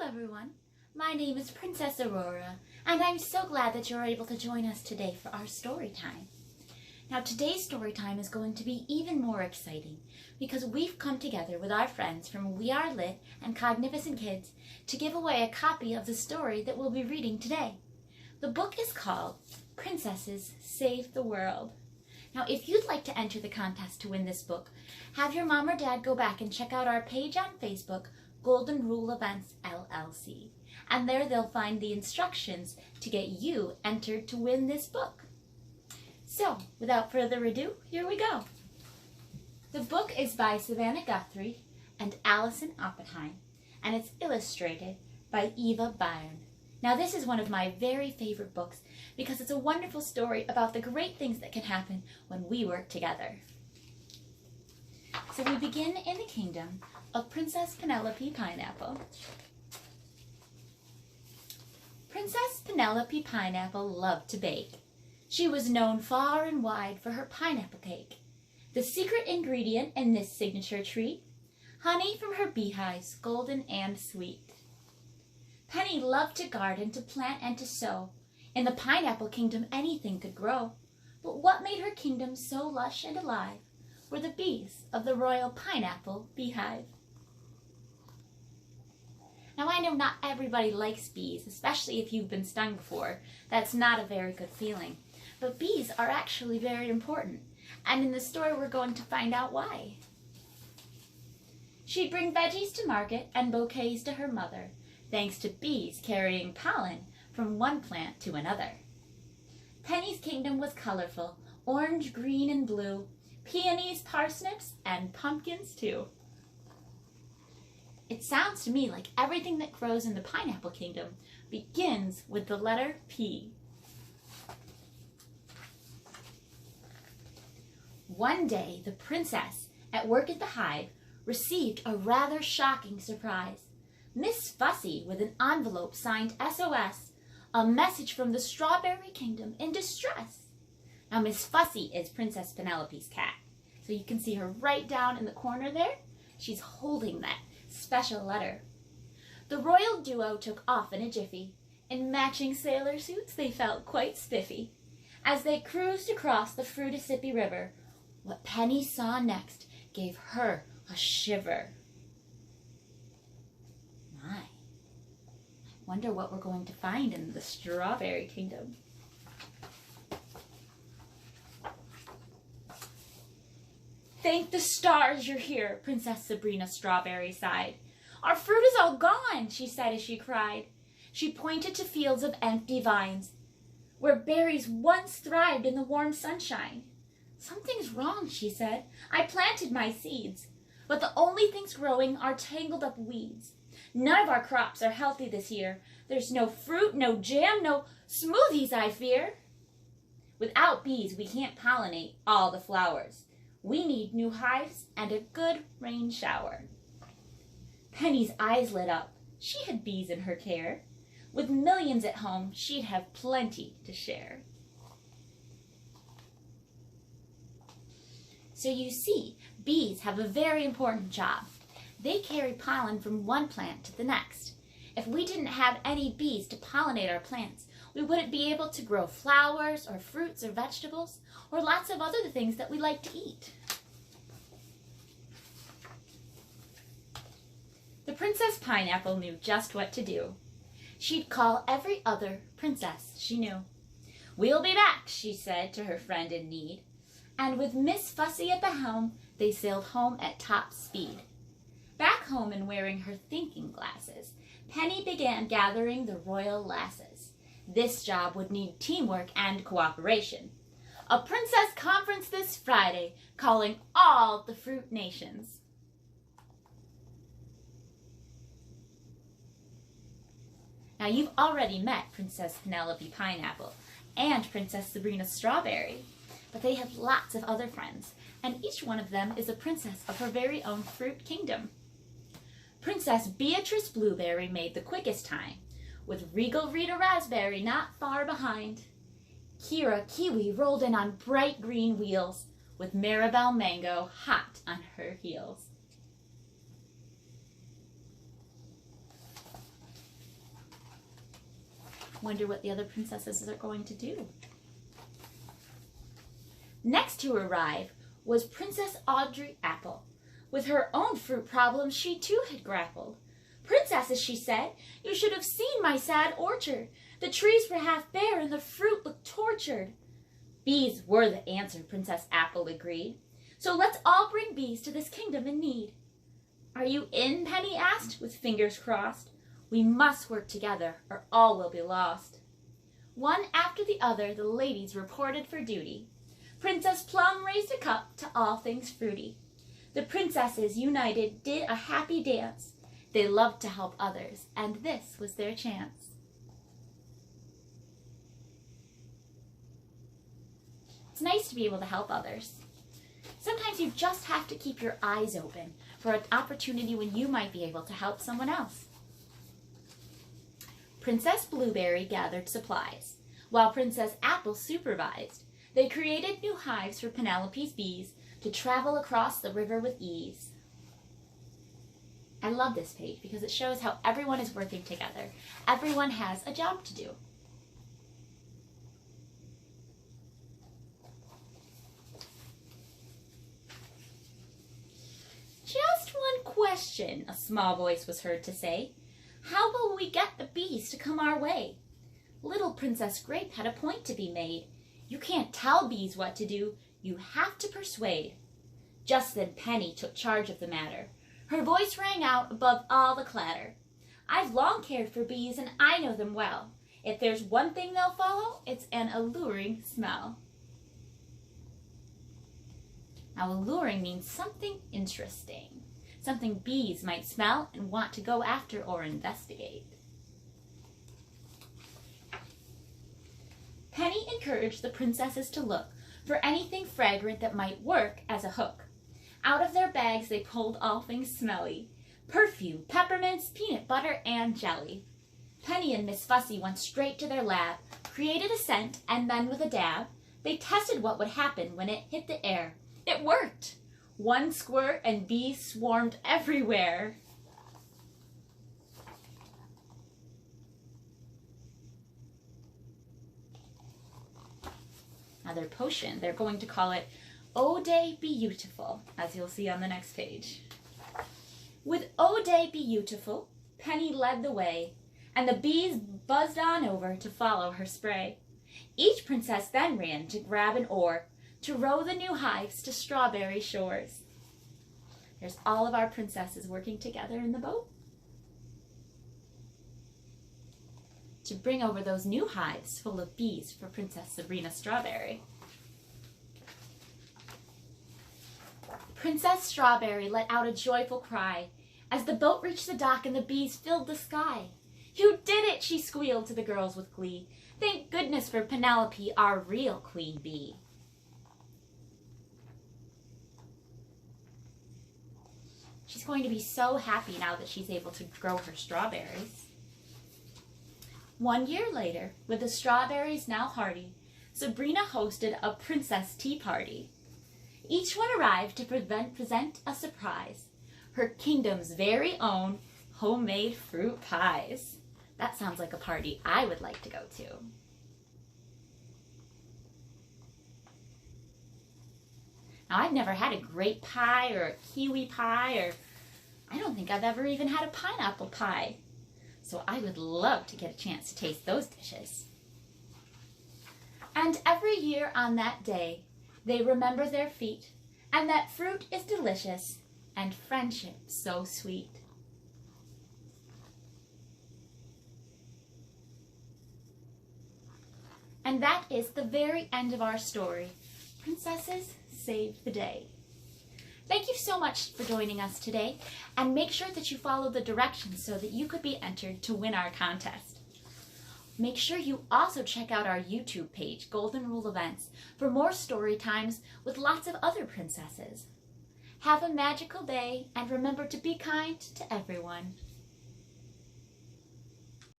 everyone. My name is Princess Aurora, and I'm so glad that you're able to join us today for our story time. Now, today's story time is going to be even more exciting because we've come together with our friends from We Are Lit and Cognificent Kids to give away a copy of the story that we'll be reading today. The book is called Princesses Save the World. Now, if you'd like to enter the contest to win this book, have your mom or dad go back and check out our page on Facebook, Golden Rule Events LLC. And there they'll find the instructions to get you entered to win this book. So, without further ado, here we go. The book is by Savannah Guthrie and Allison Oppenheim, and it's illustrated by Eva Byrne. Now, this is one of my very favorite books because it's a wonderful story about the great things that can happen when we work together. So we begin in the kingdom of Princess Penelope Pineapple. Princess Penelope Pineapple loved to bake. She was known far and wide for her pineapple cake. The secret ingredient in this signature treat, honey from her beehives, golden and sweet. Penny loved to garden, to plant, and to sow. In the pineapple kingdom, anything could grow. But what made her kingdom so lush and alive were the bees of the royal pineapple beehive. Now, I know not everybody likes bees, especially if you've been stung before. That's not a very good feeling. But bees are actually very important, and in the story we're going to find out why. She'd bring veggies to market and bouquets to her mother, thanks to bees carrying pollen from one plant to another. Penny's kingdom was colorful, orange, green, and blue, peonies, parsnips, and pumpkins too. It sounds to me like everything that grows in the pineapple kingdom begins with the letter P. One day, the princess, at work at the hive, received a rather shocking surprise. Miss Fussy, with an envelope signed SOS, a message from the Strawberry Kingdom in distress. Now, Miss Fussy is Princess Penelope's cat. So you can see her right down in the corner there. She's holding that special letter. The royal duo took off in a jiffy. In matching sailor suits, they felt quite spiffy. As they cruised across the Fruitissippi River, what Penny saw next gave her a shiver. My, I wonder what we're going to find in the Strawberry Kingdom. Thank the stars you're here, Princess Sabrina Strawberry sighed. Our fruit is all gone, she said as she cried. She pointed to fields of empty vines, where berries once thrived in the warm sunshine. Something's wrong, she said. I planted my seeds, but the only things growing are tangled up weeds. None of our crops are healthy this year. There's no fruit, no jam, no smoothies, I fear. Without bees, we can't pollinate all the flowers. We need new hives and a good rain shower. Penny's eyes lit up. She had bees in her care. With millions at home, she'd have plenty to share. So you see, bees have a very important job. They carry pollen from one plant to the next. If we didn't have any bees to pollinate our plants, we wouldn't be able to grow flowers or fruits or vegetables or lots of other things that we like to eat. The Princess Pineapple knew just what to do. She'd call every other princess she knew. We'll be back, she said to her friend in need. And with Miss Fussy at the helm, they sailed home at top speed. Back home and wearing her thinking glasses, Penny began gathering the royal lasses. This job would need teamwork and cooperation. A princess conference this Friday, calling all the fruit nations. Now, you've already met Princess Penelope Pineapple and Princess Sabrina Strawberry, but they have lots of other friends, and each one of them is a princess of her very own fruit kingdom. Princess Beatrice Blueberry made the quickest time, with Regal Rita Raspberry not far behind. Kira Kiwi rolled in on bright green wheels, with Maribel Mango hot on her heels. Wonder what the other princesses are going to do. Next to arrive was Princess Audrey Apple. With her own fruit problems, she too had grappled. "Princesses," she said, "you should have seen my sad orchard. The trees were half bare and the fruit looked tortured." "Bees were the answer," Princess Apple agreed. "So let's all bring bees to this kingdom in need." "Are you in?" Penny asked, with fingers crossed. "We must work together or all will be lost." One after the other, the ladies reported for duty. Princess Plum raised a cup to all things fruity. The princesses, united, did a happy dance. They loved to help others, and this was their chance. It's nice to be able to help others. Sometimes you just have to keep your eyes open for an opportunity when you might be able to help someone else. Princess Blueberry gathered supplies, while Princess Apple supervised. They created new hives for Penelope's bees to travel across the river with ease. I love this page because it shows how everyone is working together. Everyone has a job to do. "Just one question," a small voice was heard to say. "How will we get the bees to come our way?" Little Princess Grape had a point to be made. "You can't tell bees what to do. You have to persuade." Just then Penny took charge of the matter. Her voice rang out above all the clatter. "I've long cared for bees and I know them well. If there's one thing they'll follow, it's an alluring smell." Now, alluring means something interesting, something bees might smell and want to go after or investigate. Penny encouraged the princesses to look for anything fragrant that might work as a hook. Out of their bags they pulled all things smelly: perfume, peppermints, peanut butter, and jelly. Penny and Miss Fussy went straight to their lab, created a scent, and then with a dab, they tested what would happen when it hit the air. It worked! One squirt and bees swarmed everywhere. Now their potion, they're going to call it Eau de Beautiful, as you'll see on the next page. With Eau de Beautiful, Penny led the way, and the bees buzzed on over to follow her spray. Each princess then ran to grab an oar, to row the new hives to strawberry shores. There's all of our princesses working together in the boat to bring over those new hives full of bees for Princess Sabrina Strawberry. Princess Strawberry let out a joyful cry as the boat reached the dock and the bees filled the sky. "You did it!" she squealed to the girls with glee. "Thank goodness for Penelope, our real queen bee." She's going to be so happy now that she's able to grow her strawberries. 1 year later, with the strawberries now hearty, Sabrina hosted a princess tea party. Each one arrived to present a surprise: her kingdom's very own homemade fruit pies. That sounds like a party I would like to go to. Now, I've never had a grape pie or a kiwi pie, or I don't think I've ever even had a pineapple pie. So I would love to get a chance to taste those dishes. And every year on that day, they remember their feet, and that fruit is delicious, and friendship so sweet. And that is the very end of our story. Princesses saved the day. Thank you so much for joining us today, and make sure that you follow the directions so that you could be entered to win our contest. Make sure you also check out our YouTube page, Golden Rule Events, for more story times with lots of other princesses. Have a magical day, and remember to be kind to everyone.